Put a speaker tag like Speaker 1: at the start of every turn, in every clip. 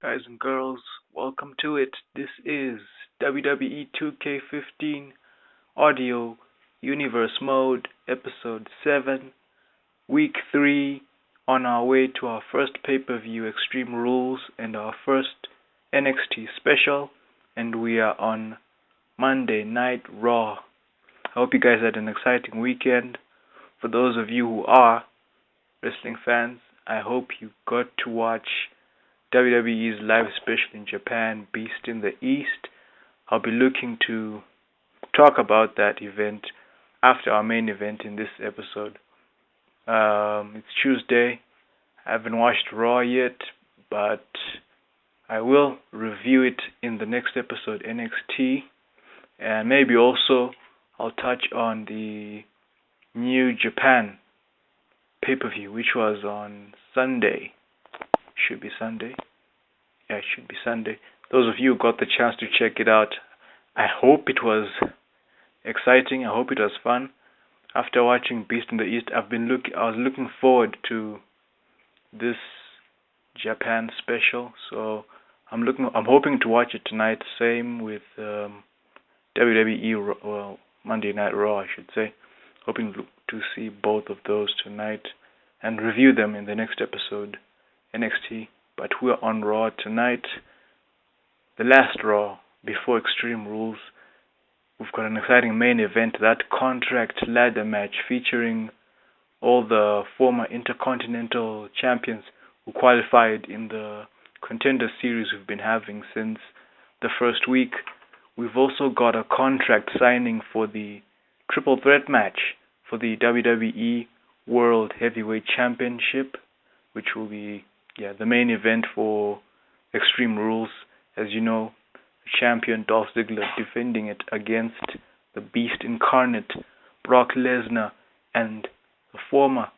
Speaker 1: Guys and girls, welcome to it. This is WWE 2K15 Audio Universe Mode, Episode 7, Week 3, on our way to our first pay-per-view Extreme Rules and our first NXT special, and we are on Monday Night Raw. I hope you guys had an exciting weekend. For those of you who are wrestling fans, I hope you got to watch WWE's live special in Japan, Beast in the East. I'll be looking to talk about that event after our main event in this episode. It's Tuesday. I haven't watched Raw yet, but I will review it in the next episode, NXT. And maybe also I'll touch on the New Japan pay-per-view, which was on Sunday. Should be Sunday. Yeah, it should be Sunday. Those of you who got the chance to check it out, I hope it was exciting. I hope it was fun. After watching Beast in the East, I was looking forward to this Japan special. So I'm hoping to watch it tonight. Same with WWE Monday Night Raw, I should say. Hoping to see both of those tonight and review them in the next episode, NXT. But we're on Raw tonight, the last Raw before Extreme Rules. We've got an exciting main event, that contract ladder match featuring all the former Intercontinental champions who qualified in the Contender Series we've been having since the first week. We've also got a contract signing for the Triple Threat match for the WWE World Heavyweight Championship, which will be the main event for Extreme Rules. As you know, the champion Dolph Ziggler defending it against the Beast Incarnate, Brock Lesnar, and the former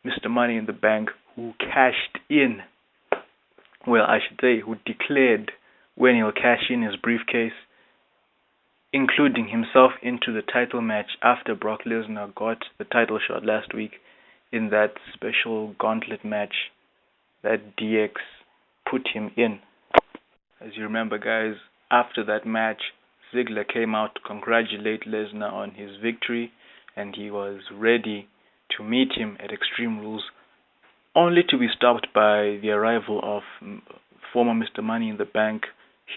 Speaker 1: Mr. Money in the Bank, who cashed in. Well, I should say, who declared when he'll cash in his briefcase, including himself into the title match after Brock Lesnar got the title shot last week in that special gauntlet match that DX put him in. As you remember, guys, after that match, Ziggler came out to congratulate Lesnar on his victory, and he was ready to meet him at Extreme Rules, only to be stopped by the arrival of former Mr. Money in the Bank,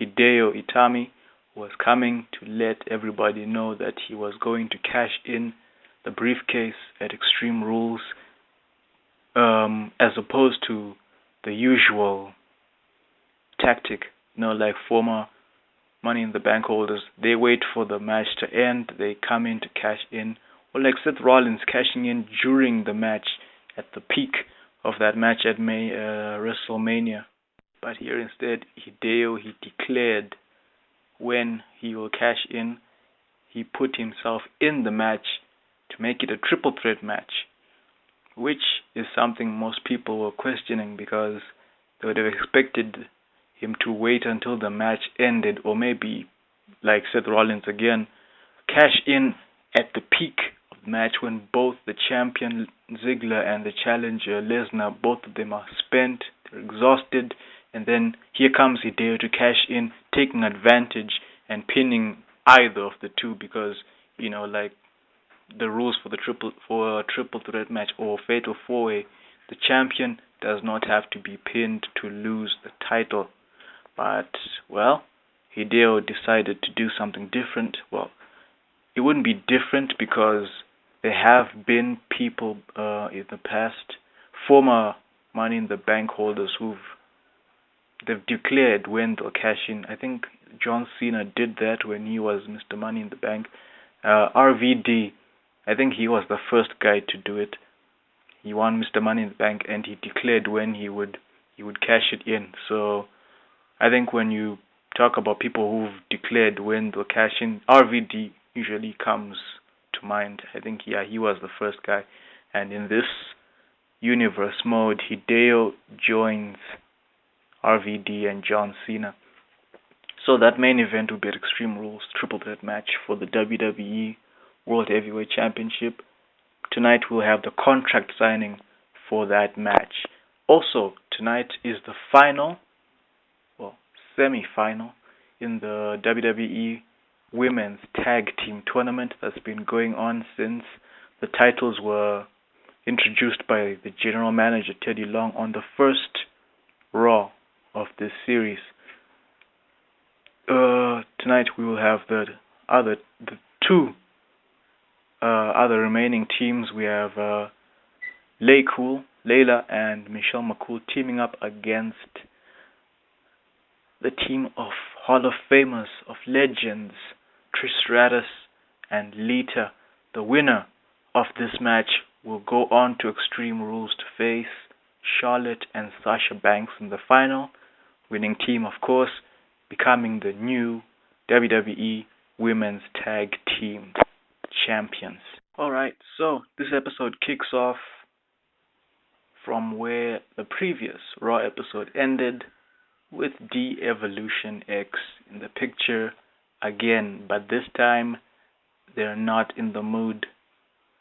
Speaker 1: Hideo Itami, who was coming to let everybody know that he was going to cash in the briefcase at Extreme Rules, as opposed to the usual tactic, like former Money in the Bank holders. They wait for the match to end, they come in to cash in, or like Seth Rollins cashing in during the match at the peak of that match at WrestleMania. But here instead, Hideo, he declared when he will cash in. He put himself in the match to make it a triple threat match, which is something most people were questioning, because they would have expected him to wait until the match ended, or maybe, like Seth Rollins again, cash in at the peak of the match when both the champion Ziggler and the challenger Lesnar, both of them are spent, they're exhausted, and then here comes Hideo to cash in, taking advantage and pinning either of the two, because like the rules for a triple threat match or fatal four-way, the champion does not have to be pinned to lose the title. But Hideo decided to do something different. Well, it wouldn't be different because there have been people in the past, former Money in the Bank holders, they've declared when they'll cash in. I think John Cena did that when he was Mr. Money in the Bank. RVD, I think he was the first guy to do it. He won Mr. Money in the Bank and he declared when he would cash it in. So I think when you talk about people who've declared when they'll cash in, RVD usually comes to mind. I think he was the first guy. And in this universe mode, Hideo joins RVD and John Cena. So that main event will be at Extreme Rules triple threat match for the WWE World Heavyweight Championship. Tonight we'll have the contract signing for that match. Also, tonight is the final semi-final in the WWE Women's Tag Team Tournament that's been going on since the titles were introduced by the general manager Teddy Long on the first Raw of this series. Tonight we will have the two other remaining teams. We have Layla and Michelle McCool teaming up against the team of Hall of Famers, of legends, Trish Stratus and Lita. The winner of this match will go on to Extreme Rules to face Charlotte and Sasha Banks in the final. Winning team, of course, becoming the new WWE Women's Tag Team Champions. Alright, so this episode kicks off from where the previous Raw episode ended, with D-Evolution X in the picture again, but this time they're not in the mood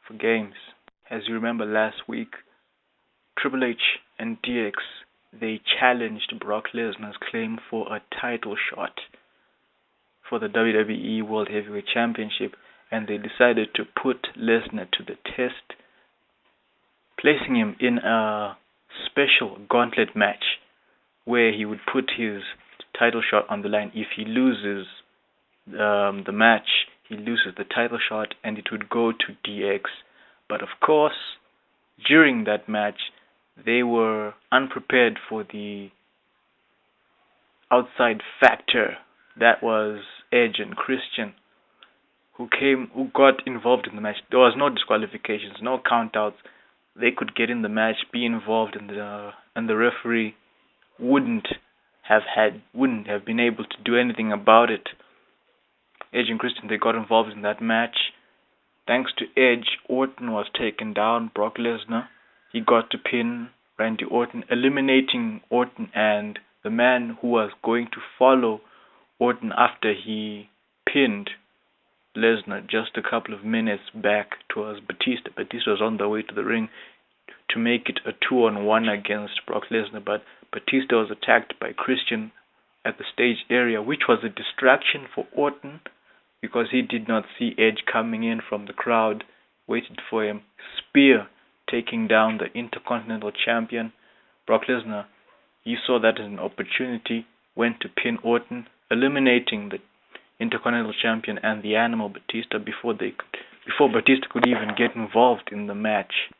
Speaker 1: for games. As you remember last week, Triple H and DX, they challenged Brock Lesnar's claim for a title shot for the WWE World Heavyweight Championship, and they decided to put Lesnar to the test, placing him in a special gauntlet match where he would put his title shot on the line. If he loses the match, he loses the title shot and it would go to DX. But of course, during that match, they were unprepared for the outside factor that was Edge and Christian, who got involved in the match. There was no disqualifications, no countouts. They could get in the match, be involved in and the referee wouldn't have been able to do anything about it. Edge and Christian, they got involved in that match. Thanks to Edge, Orton was taken down. Brock Lesnar, he got to pin Randy Orton, eliminating Orton and the man who was going to follow Orton after he pinned Lesnar just a couple of minutes back towards Batista. Batista was on the way to the ring to make it a 2-on-1 against Brock Lesnar, but Batista was attacked by Christian at the stage area, which was a distraction for Orton because he did not see Edge coming in from the crowd, waited for him. Spear taking down the Intercontinental Champion. Brock Lesnar, he saw that as an opportunity, went to pin Orton, eliminating the Intercontinental Champion and the Animal Batista before Batista could even get involved in the match.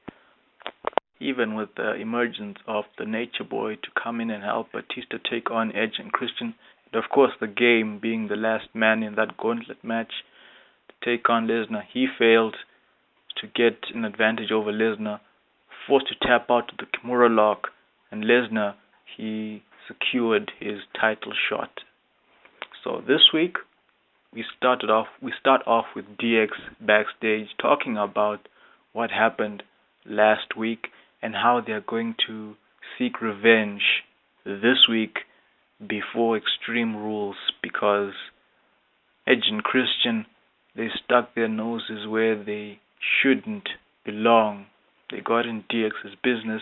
Speaker 1: Even with the emergence of the Nature Boy to come in and help Batista take on Edge and Christian, and of course the Game being the last man in that gauntlet match to take on Lesnar, he failed to get an advantage over Lesnar, forced to tap out to the Kimura lock, and Lesnar, he secured his title shot. So this week we start off with DX backstage talking about what happened last week and how they're going to seek revenge this week before Extreme Rules, because Edge and Christian, they stuck their noses where they shouldn't belong. They got in DX's business,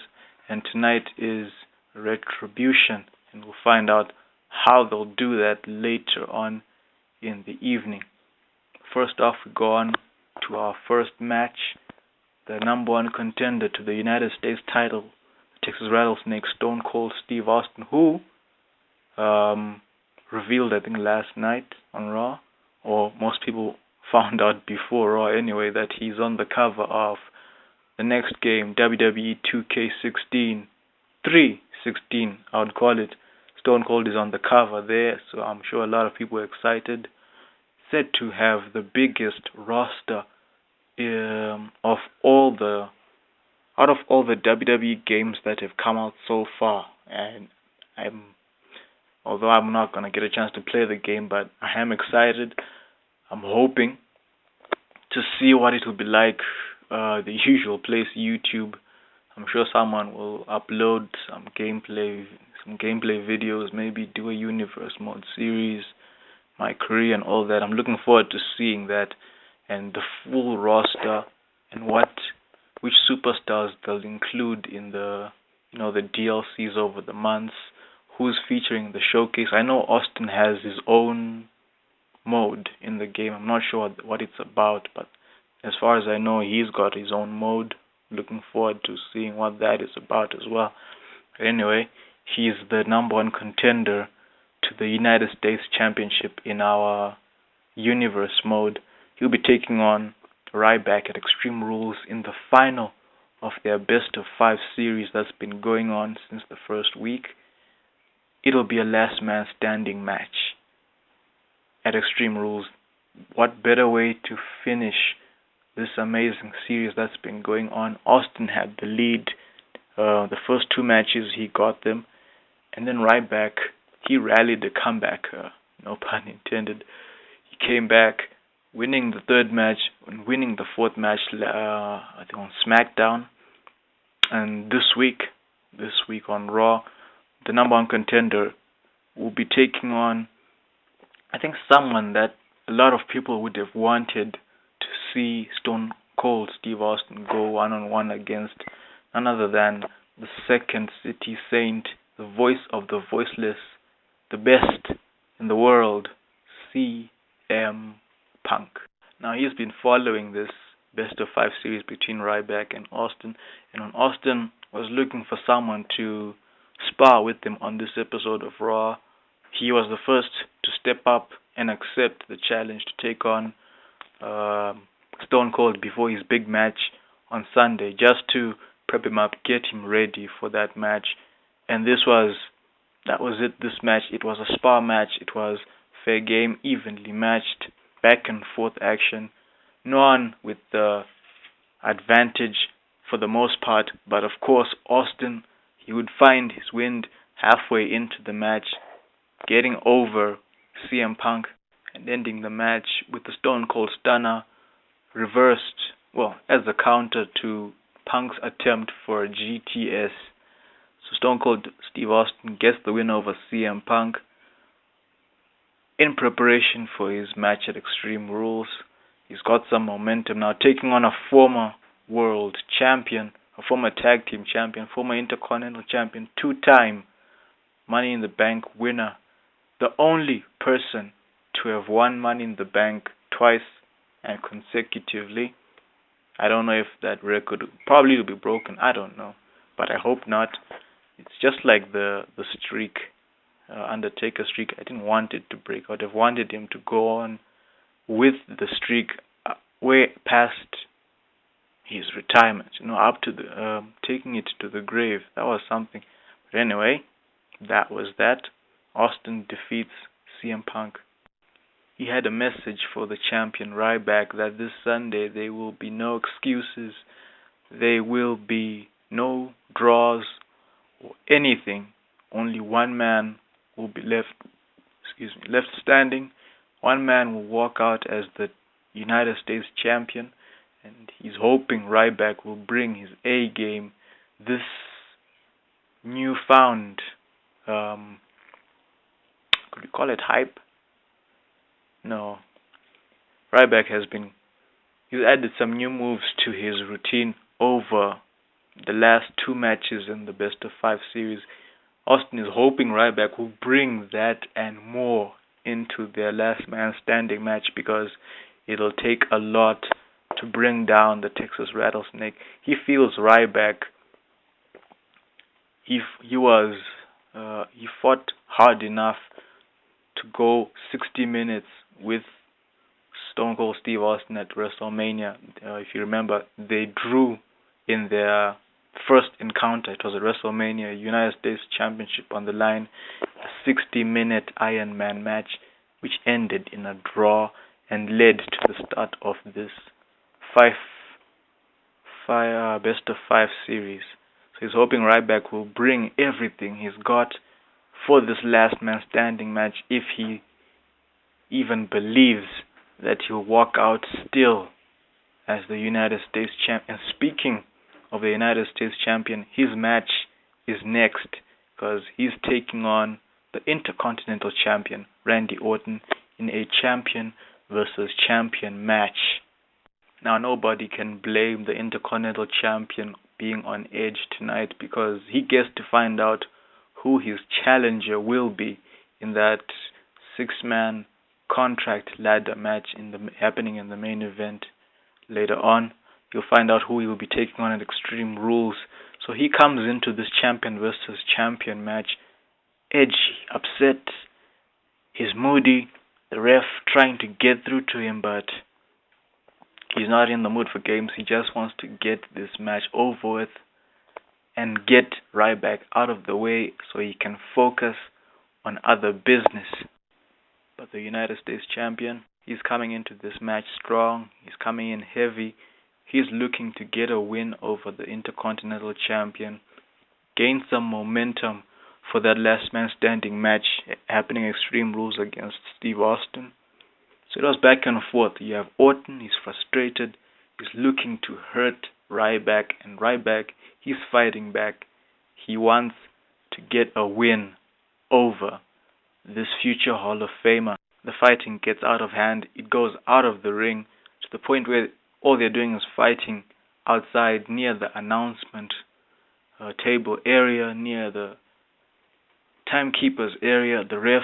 Speaker 1: and tonight is retribution, and we'll find out how they'll do that later on in the evening. First off, we go on to our first match. The number one contender to the United States title, the Texas Rattlesnake, Stone Cold Steve Austin, who revealed, I think, last night on Raw, or most people found out before Raw anyway, that he's on the cover of the next game, WWE 2K15, 316, I would call it. Stone Cold is on the cover there, so I'm sure a lot of people are excited. Said to have the biggest roster out of all the WWE games that have come out so far, and although I'm not gonna get a chance to play the game, but I am excited. I'm hoping to see what it will be like. The usual place, YouTube. I'm sure someone will upload some gameplay videos, maybe do a universe mode series, my career and all that. I'm looking forward to seeing that and the full roster and which superstars they'll include in the the DLCs over the months, who's featuring the showcase. I know Austin has his own mode in the game. I'm not sure what it's about, but as far as I know, he's got his own mode. Looking forward to seeing what that is about as well. But anyway, he's the number one contender to the United States Championship in our Universe mode. He'll be taking on Ryback at Extreme Rules in the final of their best of 5 series that's been going on since the first week. It'll be a last man standing match at Extreme Rules. What better way to finish this amazing series that's been going on? Austin had the lead. The first 2 matches he got them, and then Ryback, he rallied the comeback. No pun intended. He came back, winning the 3rd match and winning the 4th match. I think on SmackDown. And this week on Raw, the number one contender will be taking on, I think, someone that a lot of people would have wanted to see Stone Cold Steve Austin go one-on-one against none other than the Second City Saint, the voice of the voiceless, the best in the world, CM Punk. Now, he's been following this best of 5 series between Ryback and Austin, and when Austin was looking for someone to spar with him on this episode of Raw, he was the first to step up and accept the challenge to take on Stone Cold before his big match on Sunday, just to prep him up, get him ready for that match. And that was it. This match, it was a spar match. It was fair game, evenly matched, back and forth action. No one with the advantage for the most part, but of course Austin, he would find his wind halfway into the match, getting over CM Punk and ending the match with the Stone Cold Stunner, reversed, as a counter to Punk's attempt for a GTS. So Stone Cold Steve Austin gets the win over CM Punk in preparation for his match at Extreme Rules. He's got some momentum now, taking on a former world champion, a former tag team champion, former intercontinental champion, 2-time Money in the Bank winner, the only person to have won Money in the Bank twice and consecutively. I don't know if that record probably will be broken. I don't know, but I hope not. It's just like the streak, Undertaker streak. I didn't want it to break. I'd have wanted him to go on with the streak way past his retirement, up to the taking it to the grave. That was something. But anyway, that was that. Austin defeats CM Punk. He had a message for the champion Ryback that this Sunday there will be no excuses, there will be no draws or anything. Only one man will be left standing. One man will walk out as the United States champion, and he's hoping Ryback will bring his A game. This newfound, could you call it hype? No. Ryback he's added some new moves to his routine over the last 2 matches in the best of 5 series. Austin is hoping Ryback will bring that and more into their last man standing match, because it'll take a lot to bring down the Texas Rattlesnake. He feels Ryback, he fought hard enough to go 60 minutes with Stone Cold Steve Austin at WrestleMania. If you remember, they drew in their first encounter. It was a WrestleMania United States Championship on the line, a 60-minute Iron Man match, which ended in a draw and led to the start of this best of 5 series. So he's hoping Ryback will bring everything he's got for this last man standing match, if he even believes that he'll walk out still as the United States champion. And speaking of the United States champion, his match is next, because he's taking on the Intercontinental champion Randy Orton in a champion versus champion match. Now, nobody can blame the Intercontinental champion being on edge tonight, because he gets to find out who his challenger will be in that six-man contract ladder match happening in the main event later on. You'll find out who he will be taking on at Extreme Rules. So he comes into this champion versus champion match edgy, upset, he's moody, the ref trying to get through to him, but he's not in the mood for games. He just wants to get this match over with and get Ryback out of the way so he can focus on other business. But the United States champion, he's coming into this match strong. He's coming in heavy. He's looking to get a win over the Intercontinental champion, gain some momentum for that last man standing match happening Extreme Rules against Steve Austin. So it was back and forth. You have Orton, he's frustrated, he's looking to hurt Ryback, and Ryback, he's fighting back. He wants to get a win over this future Hall of Famer. The fighting gets out of hand. It goes out of the ring to the point where all they're doing is fighting outside near the announcement table area, near the timekeeper's area. The ref,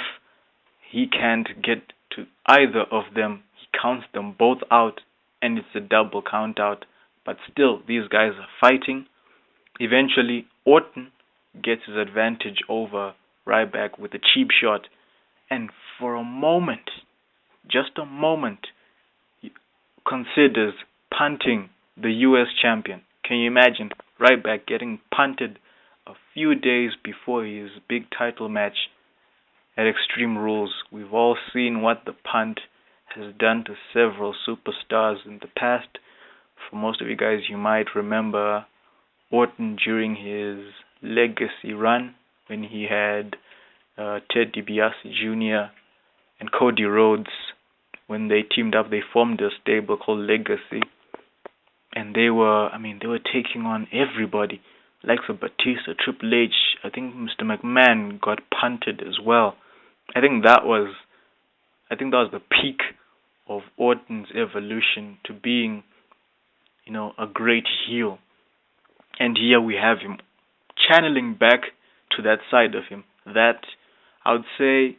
Speaker 1: he can't get to either of them. He counts them both out, and it's a double count out. But still, these guys are fighting. Eventually, Orton gets his advantage over Ryback with a cheap shot. And for a moment, just a moment, he considers punting the U.S. champion. Can you imagine Ryback getting punted a few days before his big title match at Extreme Rules? We've all seen what the punt has done to several superstars in the past. For most of you guys, you might remember Orton during his Legacy run when he had Ted DiBiase Jr. and Cody Rhodes. When they teamed up, they formed a stable called Legacy, and they were taking on everybody, like Batista, Triple H. I think Mr. McMahon got punted as well. I think that was the peak of Orton's evolution to being, a great heel. And here we have him channeling back to that side of him. That, I would say,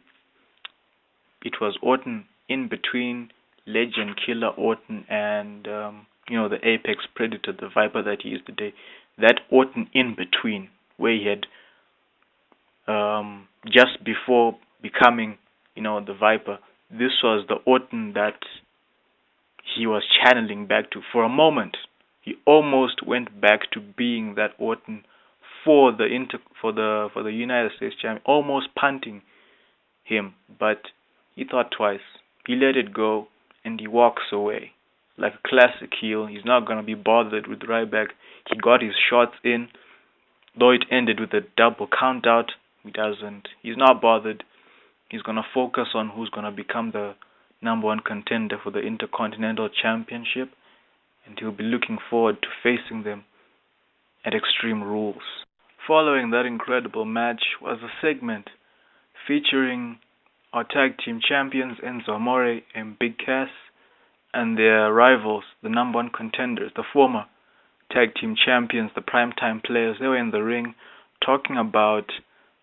Speaker 1: it was Orton in between Legend Killer Orton and the Apex Predator, the Viper that he is today. That Orton in between, where he had just before becoming, the Viper. This was the Orton that he was channeling back to. For a moment, he almost went back to being that Orton for the United States champion, almost punting him, but he thought twice. He let it go, and he walks away like a classic heel. He's not going to be bothered with Ryback. He got his shots in, though it ended with a double count out. He's not bothered. He's going to focus on who's going to become the number one contender for the Intercontinental Championship, and he'll be looking forward to facing them at Extreme Rules. Following that incredible match was a segment featuring our tag team champions Enzo Amore and Big Cass and their rivals, the number one contenders, the former tag team champions, the Primetime Players. They were in the ring talking about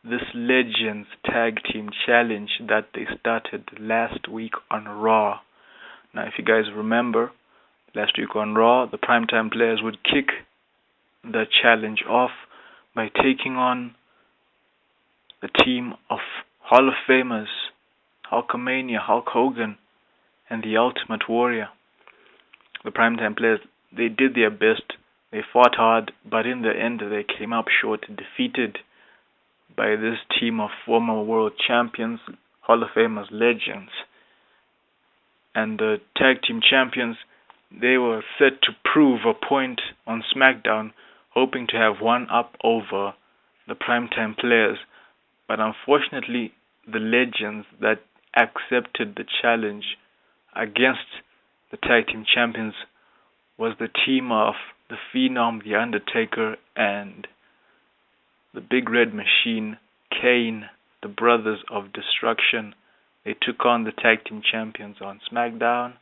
Speaker 1: this Legends Tag Team Challenge that they started last week on Raw. Now, if you guys remember, last week on Raw, the Primetime Players would kick the challenge off by taking on the team of Hall of Famers, Hulkamania, Hulk Hogan, and the Ultimate Warrior. The Primetime Players, they did their best. They fought hard, but in the end, they came up short, defeated by this team of former world champions, Hall of Famers, legends. And the tag team champions, they were set to prove a point on SmackDown, hoping to have one up over the Primetime Players. But unfortunately, the legends that accepted the challenge against the tag team champions was the team of the Phenom, The Undertaker, and the Big Red Machine, Kane, the Brothers of Destruction. They took on the tag team champions on SmackDown,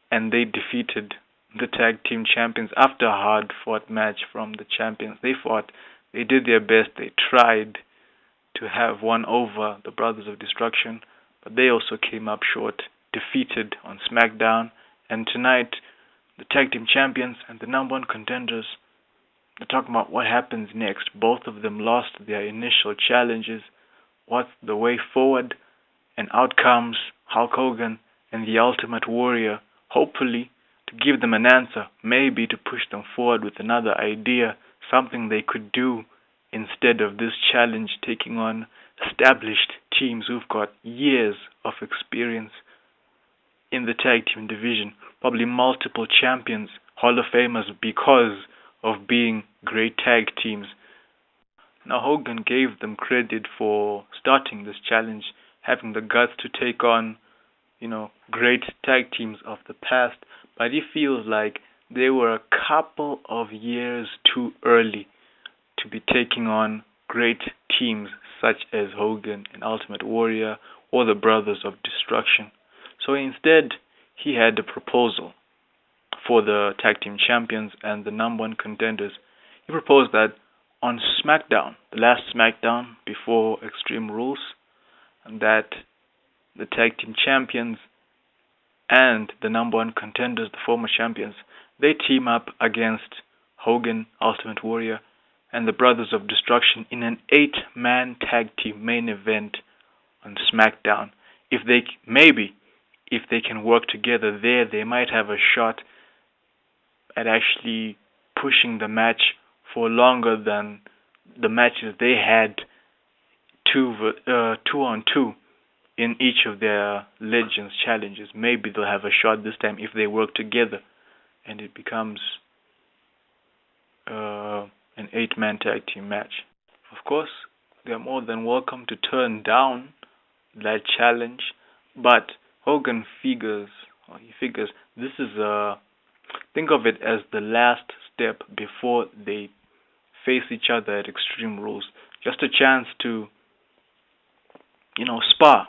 Speaker 1: and they defeated the tag team champions after a hard-fought match from the champions. They fought, they did their best, they tried, to have won over the Brothers of Destruction, but they also came up short, defeated on SmackDown. And tonight, the tag team champions and the number one contenders, they're talking about what happens next. Both of them lost their initial challenges. What's the way forward? And out comes Hulk Hogan and the Ultimate Warrior, hopefully to give them an answer, maybe to push them forward with another idea, something they could do instead of this challenge taking on established teams who've got years of experience in the tag team division, probably multiple champions, Hall of Famers because of being great tag teams. Now Hogan gave them credit for starting this challenge, having the guts to take on, great tag teams of the past, but he feels like they were a couple of years too early to be taking on great teams such as Hogan and Ultimate Warrior or the Brothers of Destruction. So instead, he had a proposal for the tag team champions and the number one contenders. He proposed that on SmackDown, the last SmackDown before Extreme Rules, that the tag team champions and the number one contenders, the former champions, they team up against Hogan, Ultimate Warrior, and the Brothers of Destruction in an 8-man tag team main event on SmackDown. If they can work together there, they might have a shot at actually pushing the match for longer than the matches they had two on two in each of their Legends challenges. Maybe they'll have a shot this time if they work together and it becomes an 8-man tag team match. Of course, they're more than welcome to turn down that challenge, but Hogan figures this is think of it as the last step before they face each other at Extreme Rules. Just a chance to, spar,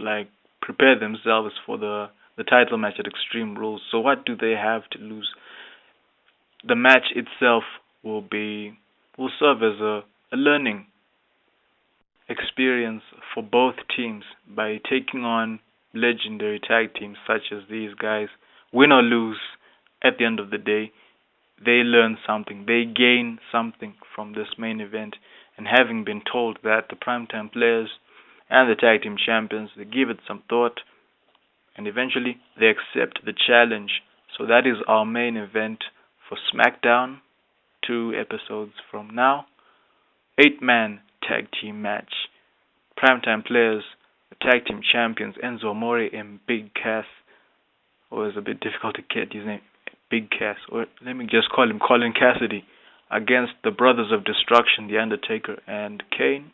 Speaker 1: like prepare themselves for the title match at Extreme Rules. So what do they have to lose? The match itself will serve as a learning experience for both teams by taking on legendary tag teams such as these guys. Win or lose, at the end of the day, they learn something. They gain something from this main event. And having been told that, the primetime players and the tag team champions, they give it some thought and eventually they accept the challenge. So that is our main event for SmackDown, 2 episodes from now. 8-man tag team match. Primetime players, the tag team champions, Enzo Amore and Big Cass. It's a bit difficult to get his name. Big Cass, or let me just call him Colin Cassidy, against the Brothers of Destruction, The Undertaker and Kane,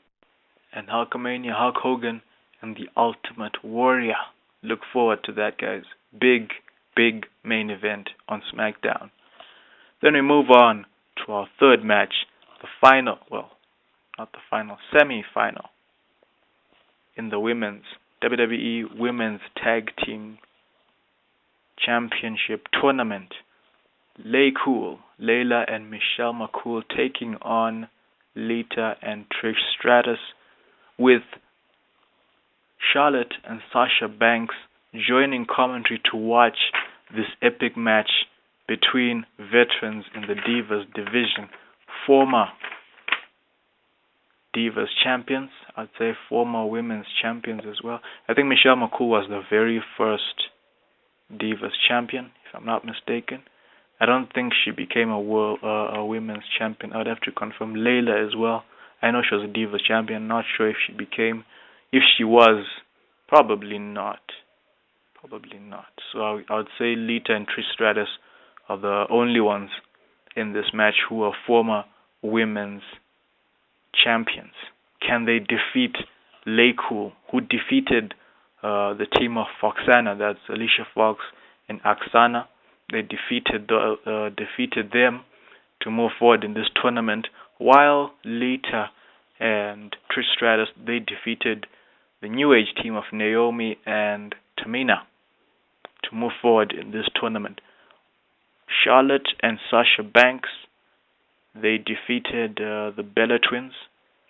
Speaker 1: and Hulkamania, Hulk Hogan, and the Ultimate Warrior. Look forward to that, guys. Big main event on SmackDown. Then we move on to our third match, the final, not the final, semi-final in the women's WWE Women's Tag Team Championship Tournament. Layla and Michelle McCool taking on Lita and Trish Stratus, with Charlotte and Sasha Banks joining commentary to watch this epic match between veterans in the Divas division, former Divas champions, I'd say former women's champions as well. I think Michelle McCool was the very first Divas champion, if I'm not mistaken. I don't think she became a women's champion. I would have to confirm. Layla as well. I know she was a Divas champion. Not sure if she became. If she was, probably not. So I would say Lita and Trish Stratus are the only ones in this match who are former women's champions. Can they defeat Laycool, who defeated the team of Foxana? That's Alicia Fox and Aksana. They defeated them to move forward in this tournament, while Lita and Trish Stratus, they defeated the New Age team of Naomi and Tamina to move forward in this tournament. Charlotte and Sasha Banks, they defeated the Bella Twins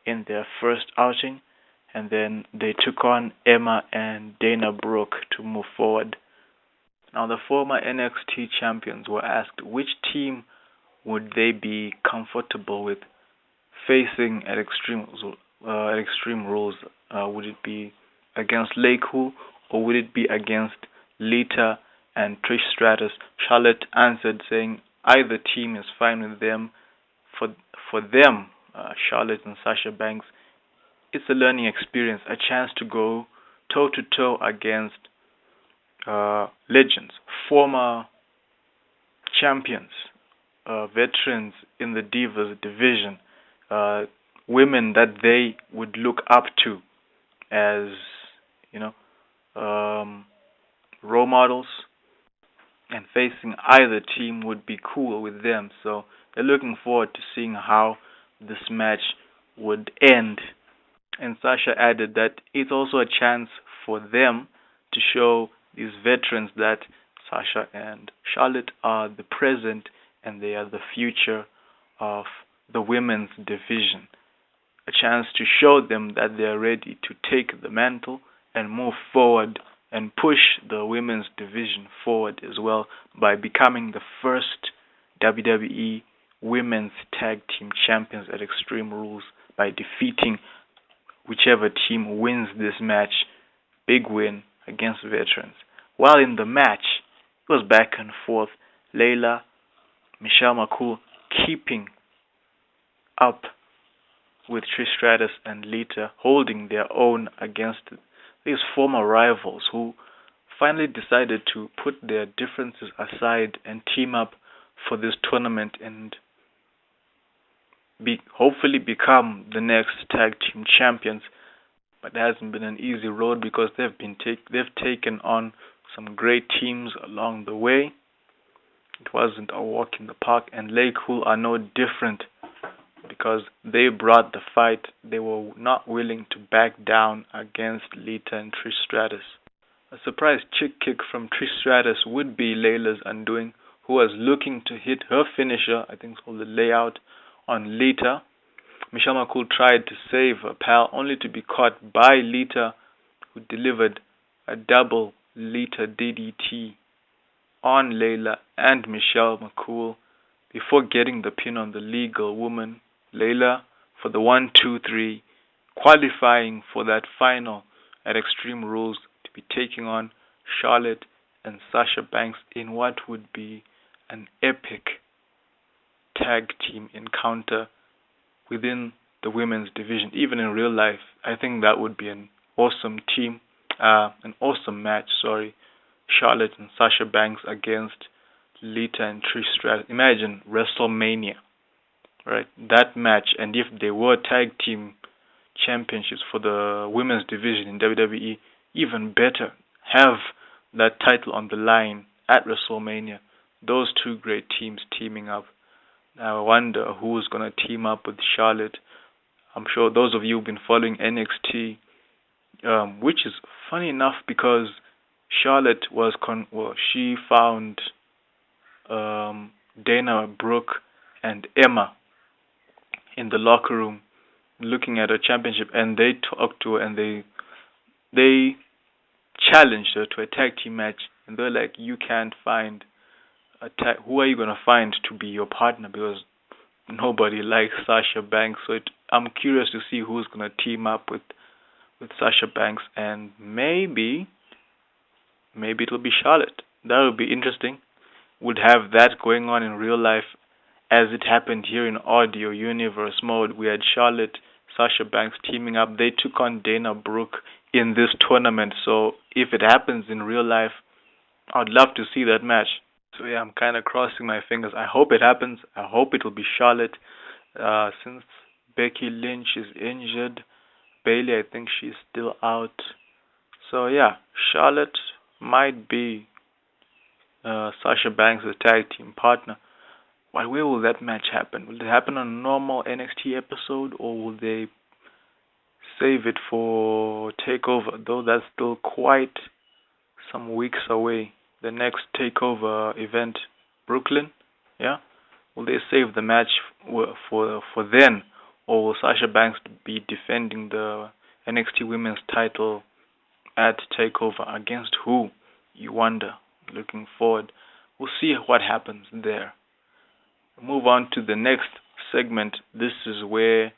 Speaker 1: in their first outing, and then they took on Emma and Dana Brooke to move forward. Now, the former NXT champions were asked which team would they be comfortable with facing at Extreme Rules. Would it be against Lakewood or would it be against Lita and Trish Stratus? Charlotte answered saying either team is fine with them. For for them, Charlotte and Sasha Banks, it's a learning experience, a chance to go toe to toe against legends, former champions, veterans in the Divas division, uh, women that they would look up to as, you know, um, role models, and facing either team would be cool with them. So they're looking forward to seeing how this match would end. And Sasha added that it's also a chance for them to show these veterans that Sasha and Charlotte are the present and they are the future of the women's division. A chance to show them that they are ready to take the mantle and move forward and push the women's division forward as well by becoming the first WWE Women's Tag Team Champions at Extreme Rules by defeating whichever team wins this match. Big win against veterans. While in the match, it was back and forth. Layla, Michelle McCool keeping up with Trish Stratus and Lita, holding their own against these former rivals who finally decided to put their differences aside and team up for this tournament and hopefully become the next tag team champions. But it hasn't been an easy road because they've taken on some great teams along the way. It wasn't a walk in the park, and Lakewood are no different because they brought the fight. They were not willing to back down against Lita and Trish Stratus. A surprise chick kick from Trish Stratus would be Layla's undoing, who was looking to hit her finisher, I think it's called the layout, on Lita. Michelle McCool tried to save her pal, only to be caught by Lita, who delivered a double Lita DDT on Layla and Michelle McCool before getting the pin on the legal woman, Layla, for the 1-2-3, qualifying for that final at Extreme Rules to be taking on Charlotte and Sasha Banks in what would be an epic tag team encounter within the women's division. Even in real life, I think that would be an awesome match. Charlotte and Sasha Banks against Lita and Trish Stratus. Imagine WrestleMania, right? That match, and if they were tag team championships for the women's division in WWE, even better. Have that title on the line at WrestleMania. Those two great teams teaming up. Now I wonder who's going to team up with Charlotte. I'm sure those of you who've been following NXT, which is funny enough because Charlotte she found Dana Brooke and Emma in the locker room looking at her championship, and they talked to her and they challenged her to a tag team match, and they're like, you can't find who are you going to find to be your partner, because nobody likes Sasha Banks. So I'm curious to see who's going to team up with Sasha Banks, and maybe it'll be Charlotte. That would be interesting. Would have that going on in real life as it happened here in audio universe mode. We had Charlotte, Sasha Banks teaming up. They took on Dana Brooke in this tournament. So if it happens in real life, I'd love to see that match. So yeah, I'm kind of crossing my fingers. I hope it happens. I hope it will be Charlotte. Since Becky Lynch is injured, Bayley, I think she's still out. So yeah, Charlotte might be Sasha Banks' tag team partner. But where will that match happen? Will it happen on a normal NXT episode, or will they save it for TakeOver? Though that's still quite some weeks away. The next TakeOver event, Brooklyn, yeah? Will they save the match for then, or will Sasha Banks be defending the NXT Women's title at TakeOver against who? You wonder. Looking forward. We'll see what happens there. Move on to the next segment. This is where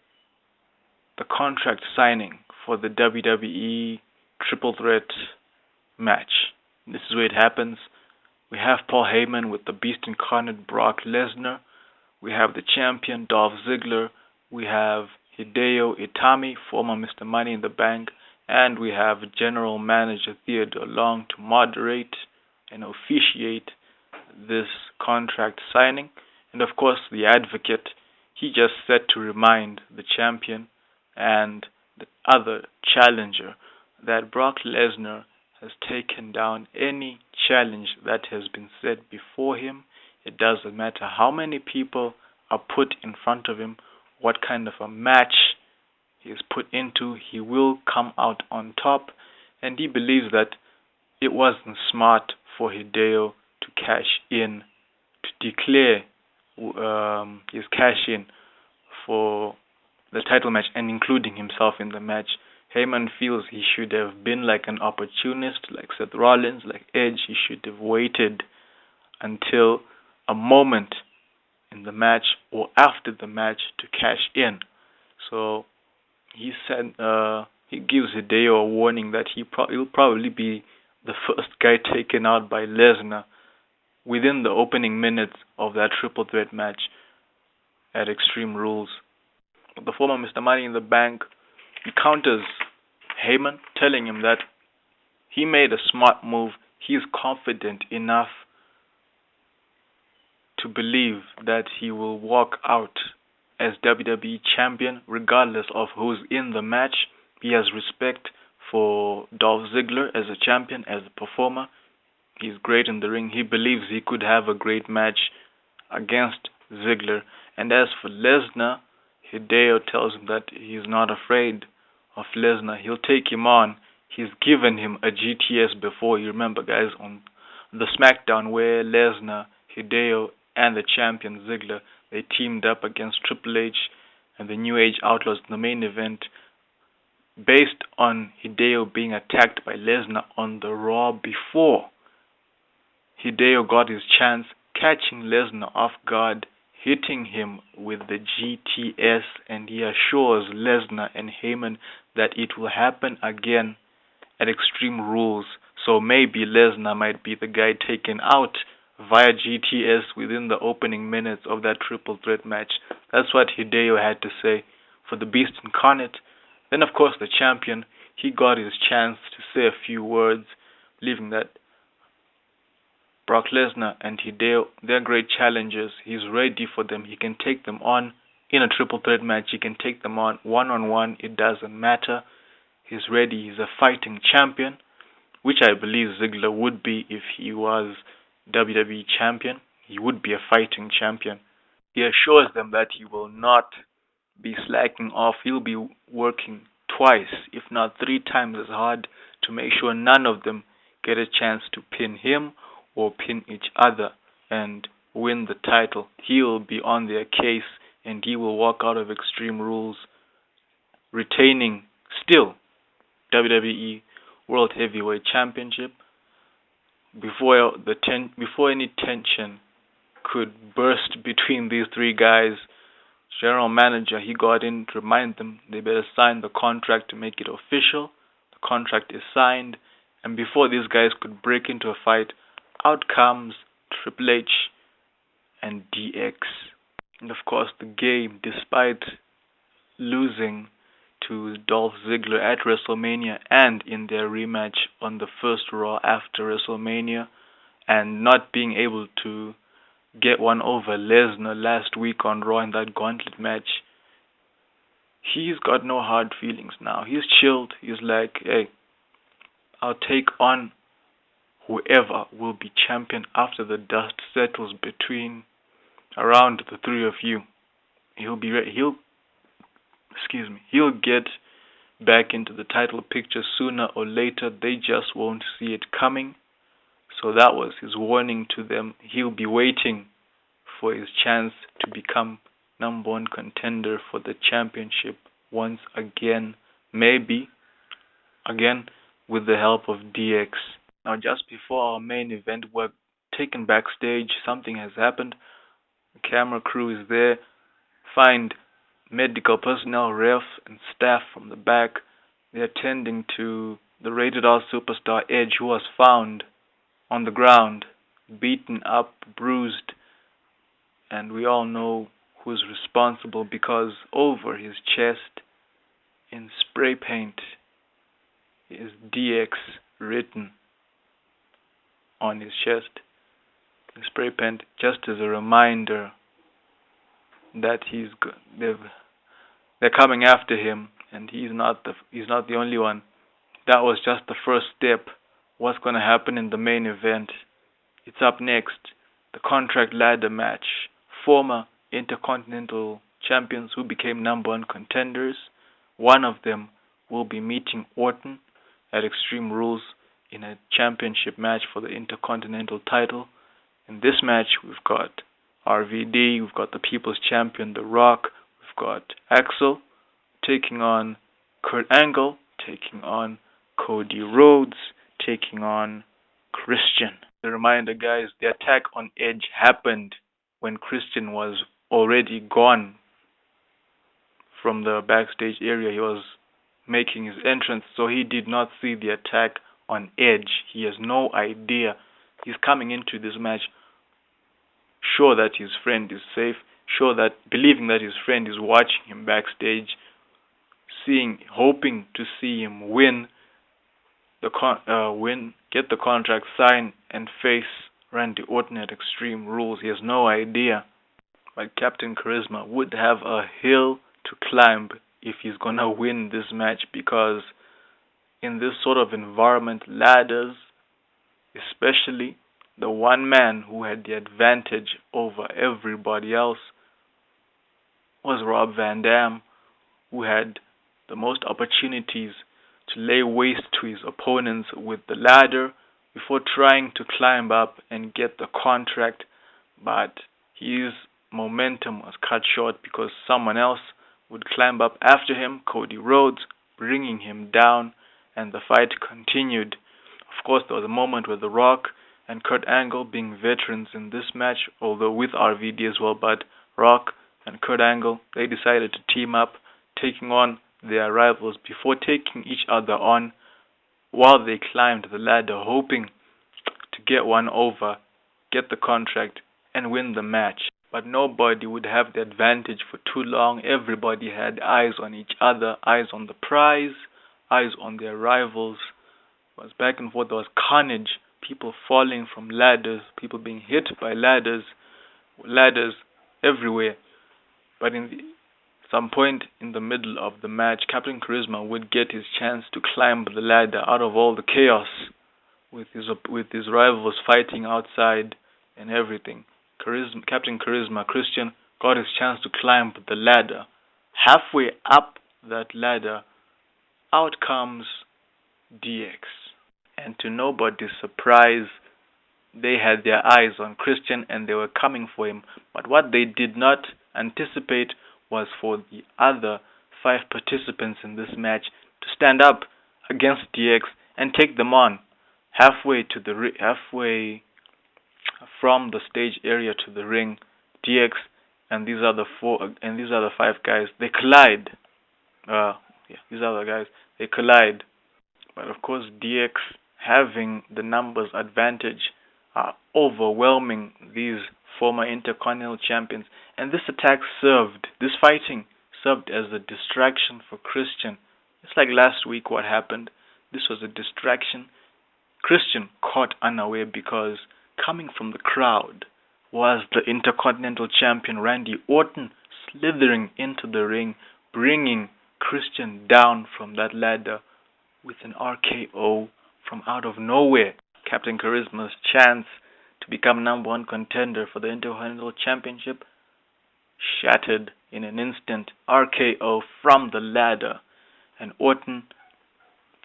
Speaker 1: the contract signing for the WWE Triple Threat match. This is where it happens. We have Paul Heyman with the Beast Incarnate Brock Lesnar. We have the champion Dolph Ziggler. We have Hideo Itami, former Mr. Money in the Bank. And we have General Manager Theodore Long to moderate and officiate this contract signing. And of course, the advocate, he just said to remind the champion and the other challenger that Brock Lesnar has taken down any challenge that has been set before him. It doesn't matter how many people are put in front of him, what kind of a match he is put into, he will come out on top. And he believes that it wasn't smart for Hideo to cash in, to declare his cash in for the title match and including himself in the match. Heyman feels he should have been like an opportunist, like Seth Rollins, like Edge. He should have waited until a moment in the match or after the match to cash in. So he said he gives Hideo a warning that he'll probably be the first guy taken out by Lesnar within the opening minutes of that triple threat match at Extreme Rules. The former Mr. Money in the Bank, he counters Heyman, telling him that he made a smart move. He's confident enough to believe that he will walk out as WWE Champion regardless of who's in the match. He has respect for Dolph Ziggler as a champion, as a performer. He's great in the ring. He believes he could have a great match against Ziggler. And as for Lesnar, Hideo tells him that he's not afraid of Lesnar. He'll take him on. He's given him a GTS before. You remember, guys, on the SmackDown where Lesnar, Hideo, and the champion Ziggler, they teamed up against Triple H and the New Age Outlaws in the main event, based on Hideo being attacked by Lesnar on the Raw before. Hideo got his chance, catching Lesnar off guard, hitting him with the GTS, and he assures Lesnar and Heyman that it will happen again at Extreme Rules. So maybe Lesnar might be the guy taken out via GTS within the opening minutes of that triple threat match. That's what Hideo had to say for the Beast Incarnate. Then, of course, the champion, he got his chance to say a few words, believing that Brock Lesnar and Hideo, they're great challengers. He's ready for them. He can take them on in a triple threat match. He can take them on one-on-one. It doesn't matter. He's ready. He's a fighting champion, which I believe Ziggler would be if he was WWE champion. He would be a fighting champion. He assures them that he will not be slacking off. He'll be working twice, if not 3 times as hard, to make sure none of them get a chance to pin him or pin each other and win the title. He will be on their case, and he will walk out of Extreme Rules retaining still WWE World Heavyweight Championship. Before any tension could burst between these 3 guys, General Manager, he got in to remind them they better sign the contract to make it official. The contract is signed, and before these guys could break into a fight, out comes Triple H and DX. And of course, the game, despite losing to Dolph Ziggler at WrestleMania and in their rematch on the first Raw after WrestleMania, and not being able to get one over Lesnar last week on Raw in that gauntlet match, he's got no hard feelings now. He's chilled. He's like, hey, I'll take on whoever will be champion after the dust settles around the 3 of you. He'll be ready. He'll get back into the title picture sooner or later. They just won't see it coming. So that was his warning to them. He'll be waiting for his chance to become number one contender for the championship once again, maybe again with the help of DX. Now, just before our main event, we're taken backstage. Something has happened. The camera crew is there. Find medical personnel, refs, and staff from the back. They're attending to the rated R superstar Edge, who was found on the ground, beaten up, bruised, and we all know who's responsible because over his chest, in spray paint, is DX written on his chest in spray paint, just as a reminder that they're coming after him, and he's not the only one. That was just the first step. What's going to happen in the main event? It's up next. The contract ladder match. Former Intercontinental Champions who became number one contenders. One of them will be meeting Orton at Extreme Rules in a championship match for the Intercontinental title. In this match, we've got RVD, we've got the People's Champion, The Rock, we've got Axel taking on Kurt Angle, taking on Cody Rhodes, taking on Christian. The reminder, guys, the attack on Edge happened when Christian was already gone from the backstage area. He was making his entrance, so he did not see the attack on Edge. He has no idea. He's coming into this match sure that his friend is safe, believing that his friend is watching him backstage, hoping to see him win get the contract signed and face Randy Orton at Extreme Rules. He has no idea, but Captain Charisma would have a hill to climb if he's gonna win this match, because in this sort of environment, ladders, especially, the one man who had the advantage over everybody else was Rob Van Dam, who had the most opportunities to lay waste to his opponents with the ladder before trying to climb up and get the contract, but his momentum was cut short because someone else would climb up after him, Cody Rhodes, bringing him down, and the fight continued. Of course, there was a moment where The Rock and Kurt Angle, being veterans in this match, although with RVD as well, but Rock and Kurt Angle, they decided to team up, taking on their rivals before taking each other on while they climbed the ladder, hoping to get one over, get the contract, and win the match. But nobody would have the advantage for too long. Everybody had eyes on each other, eyes on the prize, eyes on their rivals. It was back and forth. There was carnage, people falling from ladders, people being hit by ladders everywhere. But some point in the middle of the match, Captain Charisma would get his chance to climb the ladder out of all the chaos with his rivals fighting outside and everything. Captain Charisma, Christian, got his chance to climb the ladder. Halfway up that ladder, out comes DX. And to nobody's surprise, they had their eyes on Christian and they were coming for him. But what they did not anticipate was for the other 5 participants in this match to stand up against DX and take them on. Halfway from the stage area to the ring, DX and these other 5 guys, they collide. These other guys, they collide. But of course, DX, having the numbers advantage, are overwhelming these former Intercontinental Champions. And this fighting served as a distraction for Christian. It's like last week what happened. This was a distraction. Christian caught unaware because coming from the crowd was the Intercontinental Champion Randy Orton slithering into the ring, bringing Christian down from that ladder with an RKO from out of nowhere. Captain Charisma's chance to become number one contender for the Intercontinental Championship shattered in an instant. RKO from the ladder, and Orton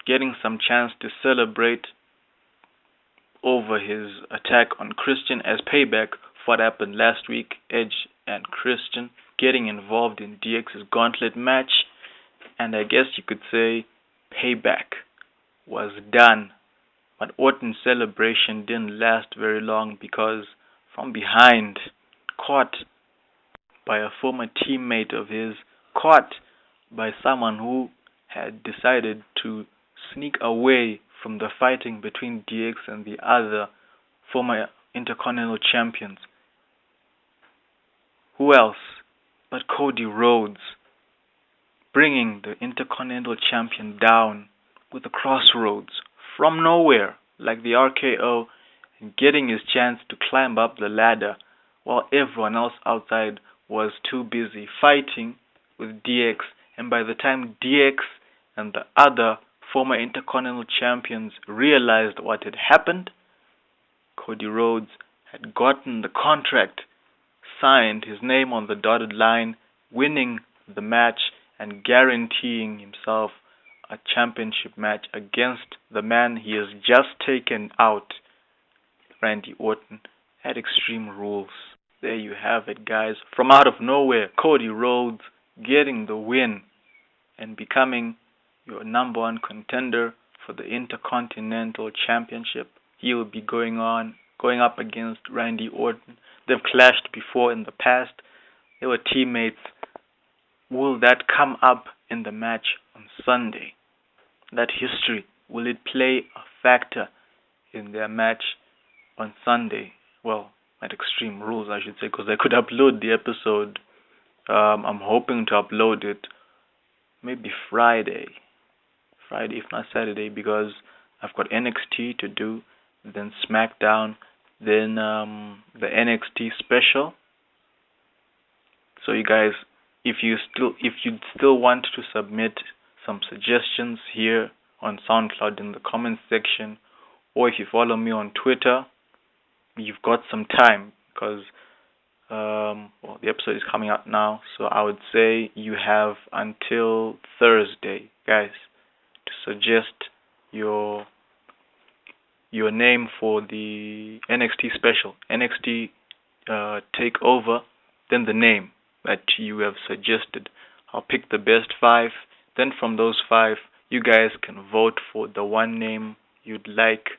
Speaker 1: getting some chance to celebrate over his attack on Christian as payback for what happened last week, Edge and Christian. getting involved in DX's gauntlet match, and I guess you could say payback was done. But Orton's celebration didn't last very long because from behind, caught by a former teammate of his, caught by someone who had decided to sneak away from the fighting between DX and the other former Intercontinental champions. Who else but Cody Rhodes, bringing the Intercontinental champion down with a crossroads from nowhere, like the RKO, and getting his chance to climb up the ladder while everyone else outside was too busy fighting with DX. And by the time DX and the other former Intercontinental champions realized what had happened, Cody Rhodes had gotten the contract, signed his name on the dotted line, winning the match and guaranteeing himself a championship match against the man he has just taken out, Randy Orton, at Extreme Rules. There you have it, guys. From out of nowhere, Cody Rhodes getting the win and becoming your number one contender for the Intercontinental Championship. He will be going up against Randy Orton. They've clashed before in the past. They were teammates. Will that come up in the match on Sunday? That history, will it play a factor in their match on Sunday? Well, at Extreme Rules, I should say, because I could upload the episode. I'm hoping to upload it maybe Friday, if not Saturday, because I've got NXT to do, then SmackDown, then the NXT special. So you guys, if you still want to submit some suggestions here on SoundCloud in the comments section, or if you follow me on Twitter, you've got some time, because the episode is coming out now, so I would say you have until Thursday, guys, to suggest your name for the NXT special, NXT Takeover, then the name that you have suggested. I'll pick the best 5. Then from those 5, you guys can vote for the one name you'd like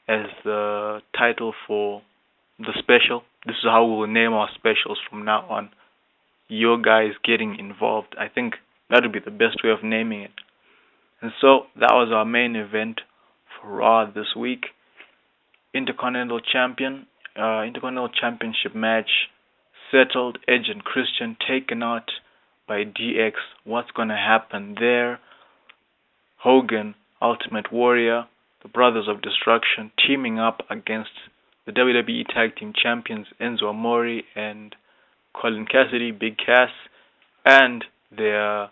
Speaker 1: as the title for the special. This is how we will name our specials from now on. Your guys getting involved. I think that would be the best way of naming it. And so that was our main event for Raw this week. Intercontinental Championship match settled. Edge and Christian taken out by DX. What's going to happen there? Hogan, Ultimate Warrior, the Brothers of Destruction teaming up against the WWE Tag Team Champions Enzo Amore and Colin Cassidy, Big Cass, and their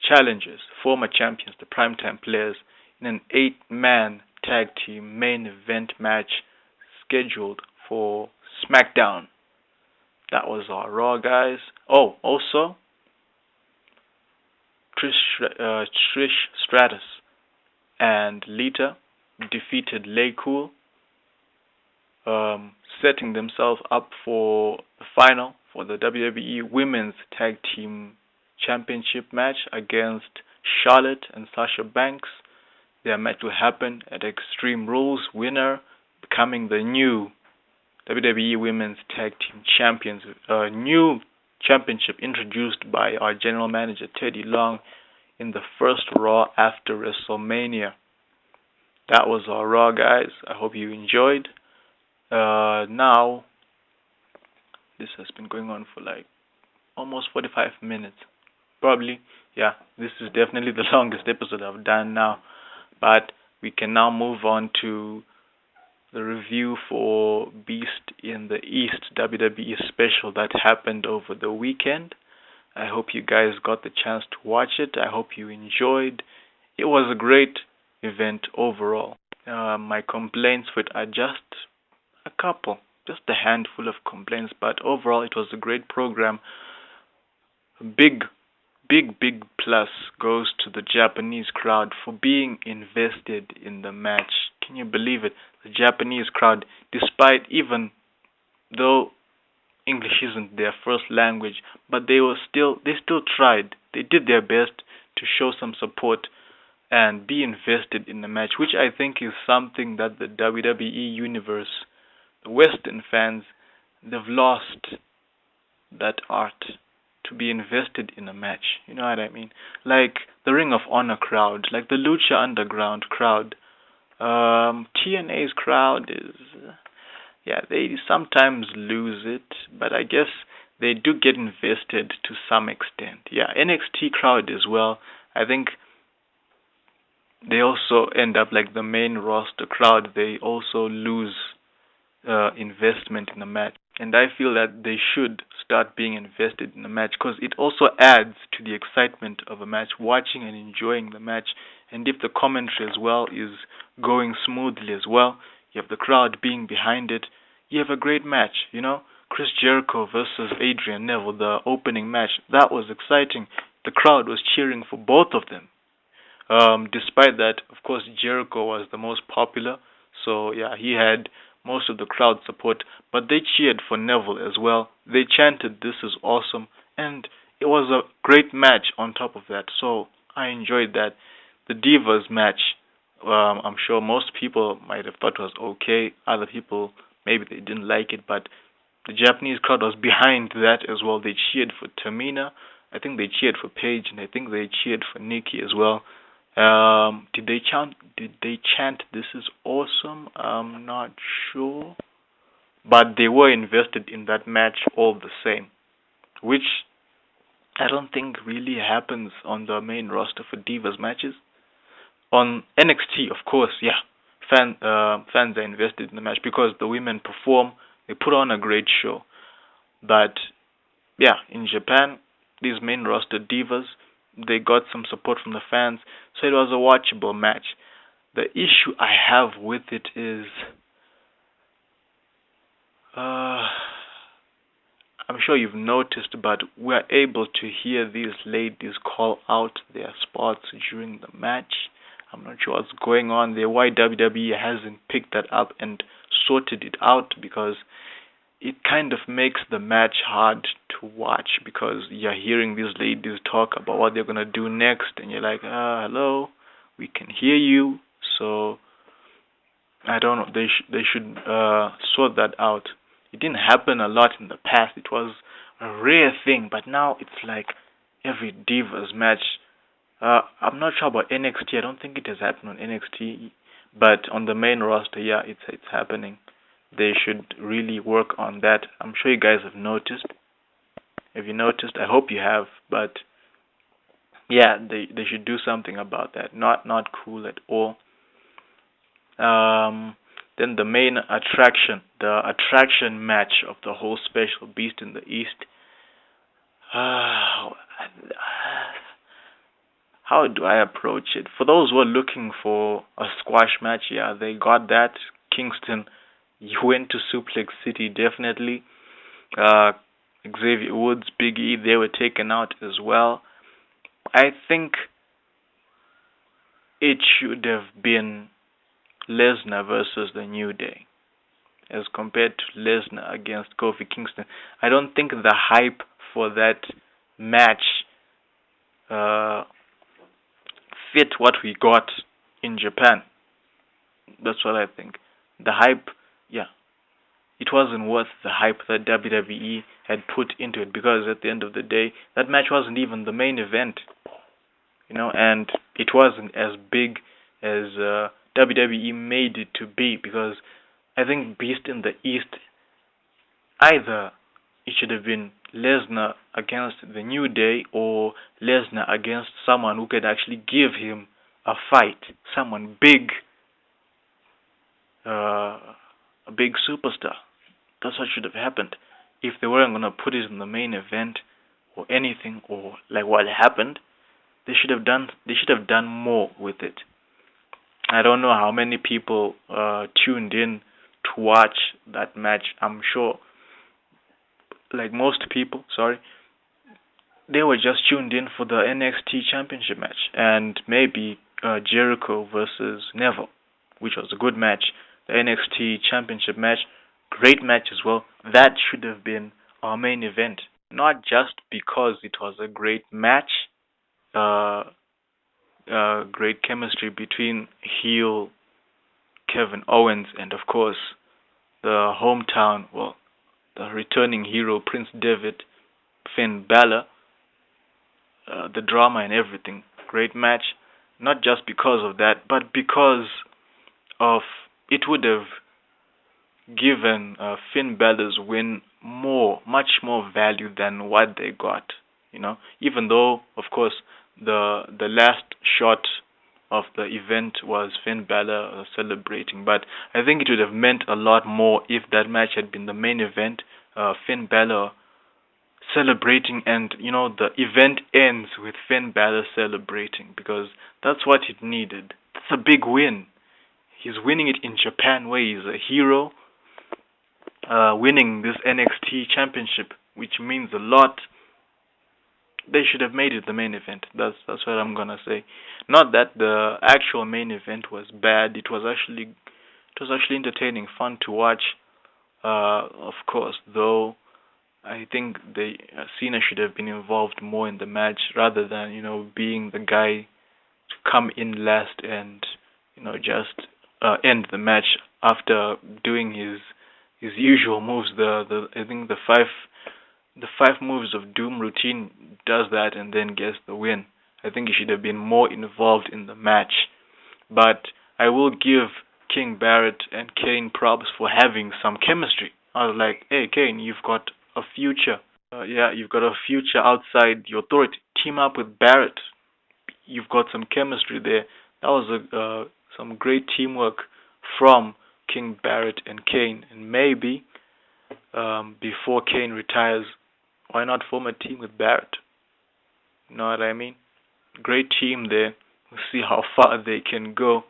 Speaker 1: challengers, former champions, the Primetime Players, in an 8-man tag team main event match scheduled for SmackDown. That was our Raw, guys. Oh, also, Trish Stratus and Lita defeated Lay Cool, setting themselves up for the final for the WWE Women's Tag Team Championship match against Charlotte and Sasha Banks. Their match will happen at Extreme Rules, winner becoming the new WWE Women's Tag Team Champions. A new championship introduced by our general manager Teddy Long in the first Raw after WrestleMania. That was our Raw, guys. I hope you enjoyed. Now, this has been going on for like almost 45 minutes. Probably, yeah, this is definitely the longest episode I've done now. But we can now move on to the review for Beast in the East WWE special that happened over the weekend. I hope you guys got the chance to watch it. I hope you enjoyed. It was a great event overall. My complaints with are just a couple, just a handful of complaints, but overall it was a great program. Big plus goes to the Japanese crowd for being invested in the match. Can you believe it? The Japanese crowd, despite even though English isn't their first language, but they still tried. They did their best to show some support and be invested in the match, which I think is something that the WWE universe, the Western fans, they've lost that art to be invested in a match. You know what I mean? Like the Ring of Honor crowd, like the Lucha Underground crowd. TNA's crowd is, yeah, they sometimes lose it, but I guess they do get invested to some extent. Yeah, NXT crowd as well. I think they also end up like the main roster crowd. They also lose investment in the match. And I feel that they should start being invested in the match because it also adds to the excitement of a match, watching and enjoying the match. And if the commentary as well is going smoothly as well, you have the crowd being behind it, you have a great match, you know? Chris Jericho versus Adrian Neville, the opening match, that was exciting. The crowd was cheering for both of them. Despite that, of course, Jericho was the most popular, so yeah, he had most of the crowd support, but they cheered for Neville as well. They chanted, "This is awesome," and it was a great match on top of that, so I enjoyed that. The Divas match, I'm sure most people might have thought was okay. Other people, maybe they didn't like it, but the Japanese crowd was behind that as well. They cheered for Tamina. I think they cheered for Paige, and I think they cheered for Nikki as well. Did they chant? Did they chant? "This is awesome"? I'm not sure, but they were invested in that match all the same, which I don't think really happens on the main roster for Divas matches. On NXT, of course, yeah, fans are invested in the match because the women perform. They put on a great show. But yeah, in Japan, these main roster divas, they got some support from the fans, so it was a watchable match. The issue I have with it is, uh, I'm sure you've noticed, but we're able to hear these ladies call out their spots during the match. I'm not sure what's going on there, why WWE hasn't picked that up and sorted it out, because it kind of makes the match hard to watch because you're hearing these ladies talk about what they're gonna do next, and you're like, hello, we can hear you. So I don't know. They should sort that out. It didn't happen a lot in the past. It was a rare thing, but now it's like every Divas match. I'm not sure about NXT. I don't think it has happened on NXT, but on the main roster, yeah, it's happening. They should really work on that. I'm sure you guys have noticed. Have you noticed? I hope you have. But yeah, they should do something about that. Not cool at all. Then the main attraction, the attraction match of the whole special Beast in the East. Uh, how do I approach it? For those who are looking for a squash match, yeah, they got that. Kingston, you went to Suplex City, definitely. Uh, Xavier Woods, Big E, they were taken out as well. I think it should have been Lesnar versus the New Day as compared to Lesnar against Kofi Kingston. I don't think the hype for that match uh, fit what we got in Japan. That's what I think. The hype, yeah, it wasn't worth the hype that WWE had put into it because at the end of the day, that match wasn't even the main event, and it wasn't as big as WWE made it to be because I think Beast in the East, either it should have been Lesnar against the New Day or Lesnar against someone who could actually give him a fight, someone big, a big superstar. That's what should have happened. If they weren't gonna put it in the main event or anything, or like what happened, they should have done more with it. I don't know how many people tuned in to watch that match. I'm sure, like most people, sorry, they were just tuned in for the NXT Championship match and maybe Jericho versus Neville, which was a good match. The NXT Championship match, great match as well. That should have been our main event, not just because it was a great match, uh, great chemistry between heel Kevin Owens and, of course, the hometown, well, the returning hero Prince Devitt, Finn Balor, the drama and everything. Great match, not just because of that, but because of it would have given Finn Balor's win much more value than what they got. Even though, of course, the last shot of the event was Finn Balor celebrating, but I think it would have meant a lot more if that match had been the main event. Finn Balor celebrating, and the event ends with Finn Balor celebrating because that's what it needed. That's a big win. He's winning it in Japan where he's a hero, winning this NXT championship, which means a lot. They should have made it the main event. That's what I'm gonna say. Not that the actual main event was bad. It was actually entertaining, fun to watch. Of course, though I think Cena should have been involved more in the match rather than being the guy to come in last and just end the match after doing his usual moves. The I think the five moves of doom routine does that and then gets the win. I think he should have been more involved in the match. But I will give King Barrett and Kane props for having some chemistry. I was like, hey Kane, you've got a future. Yeah, you've got a future outside your authority. Team up with Barrett. You've got some chemistry there. That was some great teamwork from King Barrett and Kane. And maybe before Kane retires, why not form a team with Barrett? You know what I mean? Great team there. We'll see how far they can go.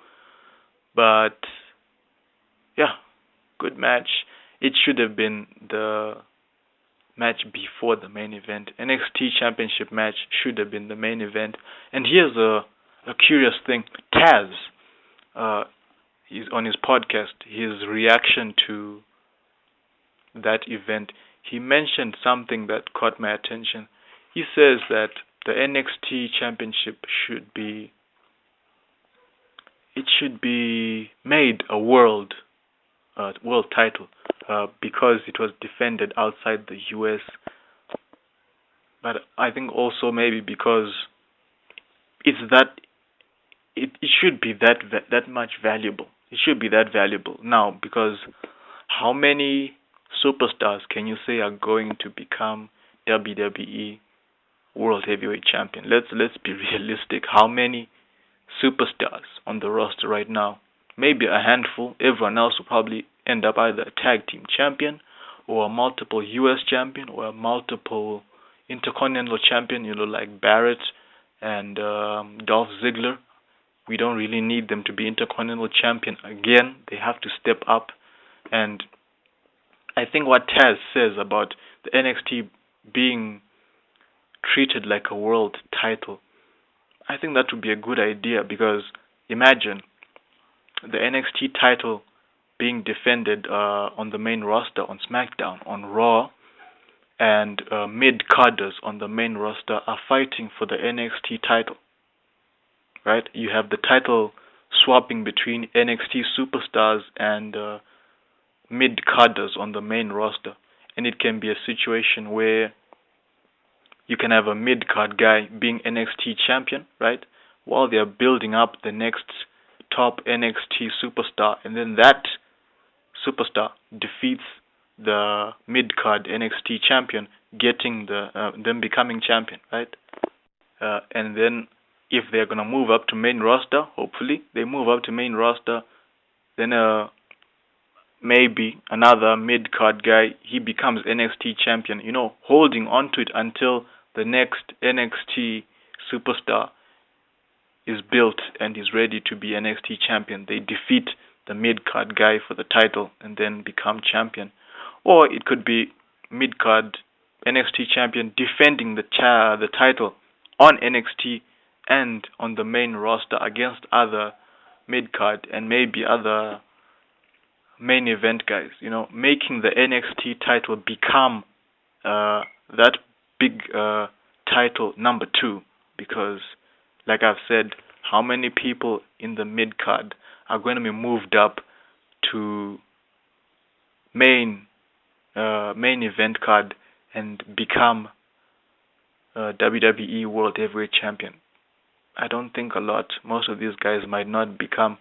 Speaker 1: But yeah, good match. It should have been the match before the main event. NXT Championship match should have been the main event. And here's a curious thing. Taz, he's on his podcast, his reaction to that event, he mentioned something that caught my attention. He says that the NXT Championship should be made a world title because it was defended outside the US. But I think also maybe because it should be that much valuable. It should be that valuable now because how many superstars can you say are going to become WWE World Heavyweight Champion? Let's be realistic. How many superstars on the roster right now? Maybe a handful. Everyone else will probably end up either a tag team champion or a multiple US champion or a multiple intercontinental champion, like Barrett and Dolph Ziggler. We don't really need them to be intercontinental champion again. They have to step up. And I think what Taz says about the NXT being treated like a world title, I think that would be a good idea because imagine the NXT title being defended on the main roster on SmackDown, on Raw, and mid-carders on the main roster are fighting for the NXT title, right? You have the title swapping between NXT superstars and mid-carders on the main roster. And it can be a situation where you can have a mid-card guy being NXT champion, right? While they're building up the next top NXT superstar, and then that superstar defeats the mid-card NXT champion, getting them becoming champion, right? And then if they're gonna move up to main roster, hopefully they move up to main roster, then maybe another mid-card guy, he becomes NXT champion, holding on to it until the next NXT superstar is built and is ready to be NXT champion. They defeat the mid-card guy for the title and then become champion. Or it could be mid-card NXT champion defending the title on NXT and on the main roster against other mid-card and maybe other main event guys, making the NXT title become that big title number 2, because, like I've said, how many people in the mid card are going to be moved up to main event card and become WWE World Heavyweight Champion? I don't think a lot. Most of these guys might not become,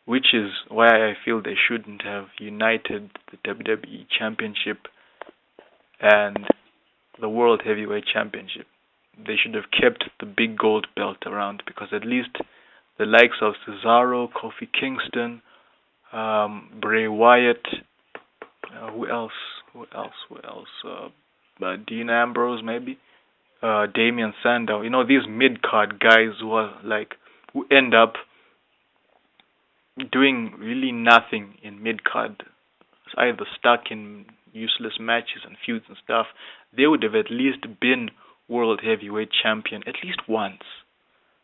Speaker 1: which is why I feel they shouldn't have united the WWE Championship and the World Heavyweight Championship. They should have kept the big gold belt around, because at least the likes of Cesaro, Kofi Kingston, Bray Wyatt, who else? Dean Ambrose, maybe, Damian Sandow. These mid card guys who end up doing really nothing in mid card, either stuck in useless matches and feuds and stuff. They would have at least been World Heavyweight Champion at least once.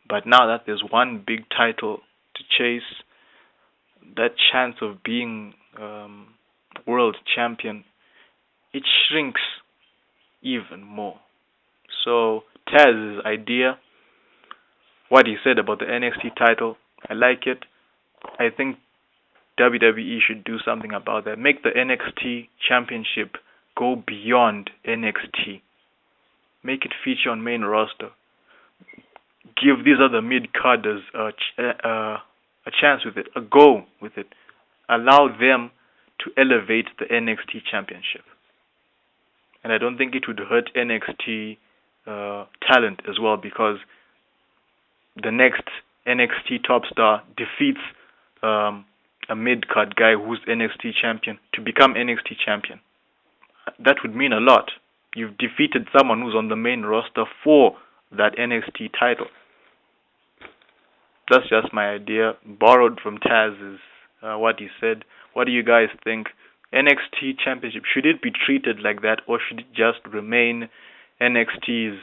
Speaker 1: But now that there's one big title to chase, that chance of being World Champion, it shrinks even more. So Taz's idea, what he said about the NXT title, I like it. I think WWE should do something about that. Make the NXT Championship go beyond NXT. Make it feature on main roster. Give these other mid-carders a chance with it, a go with it. Allow them to elevate the NXT Championship. And I don't think it would hurt NXT talent as well, because the next NXT top star defeats a mid-card guy who's NXT champion to become NXT champion. That would mean a lot. You've defeated someone who's on the main roster for that NXT title. That's just my idea, borrowed from Taz's what he said. What do you guys think? NXT Championship, should it be treated like that, or should it just remain NXT's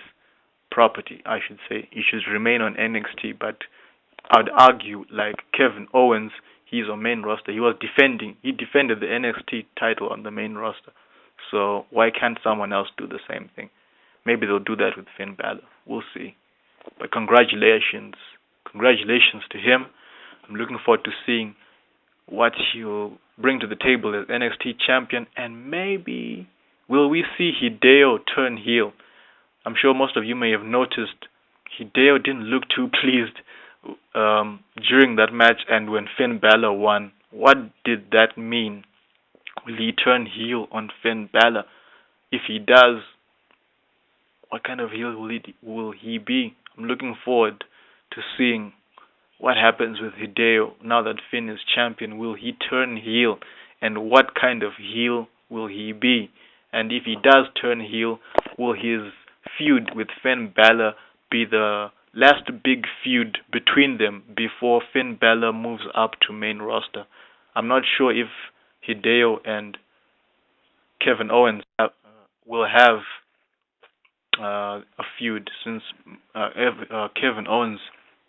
Speaker 1: property? I should say it should remain on NXT, but I'd argue like Kevin Owens, he's on main roster. He defended the NXT title on the main roster. So why can't someone else do the same thing? Maybe they'll do that with Finn Balor. We'll see. But congratulations to him. I'm looking forward to seeing what he'll bring to the table as NXT champion, and maybe will we see Hideo turn heel? I'm sure most of you may have noticed Hideo didn't look too pleased during that match, and when Finn Balor won. What did that mean? Will he turn heel on Finn Balor? If he does, what kind of heel will he be? I'm looking forward to seeing what happens with Hideo now that Finn is champion. Will he turn heel? And what kind of heel will he be? And if he does turn heel, will his feud with Finn Balor be the last big feud between them before Finn Balor moves up to main roster? I'm not sure if Hideo and Kevin Owens will have a feud, since Kevin Owens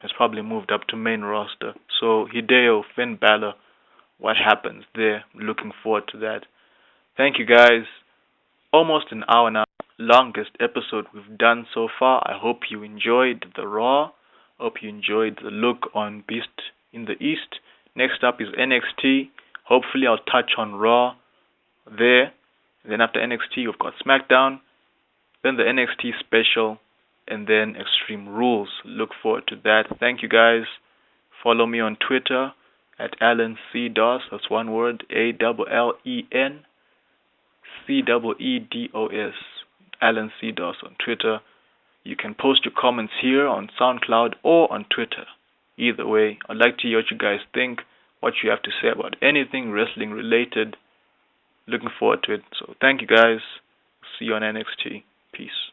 Speaker 1: has probably moved up to main roster. So Hideo, Finn Balor, what happens there? Looking forward to that. Thank you guys. Almost an hour now. Longest episode we've done so far. I hope you enjoyed the Raw. Hope you enjoyed the look on Beast in the East. Next up is NXT. Hopefully I'll touch on Raw there. Then after NXT we've got SmackDown. Then the NXT special. And then Extreme Rules. Look forward to that. Thank you guys. Follow me on Twitter at Alan C. Doss. That's one word. ALLEN CEEDOS. Alan C. Doss on Twitter. You can post your comments here on SoundCloud or on Twitter. Either way, I'd like to hear what you guys think, what you have to say about anything wrestling related. Looking forward to it. So thank you guys. See you on NXT. Peace.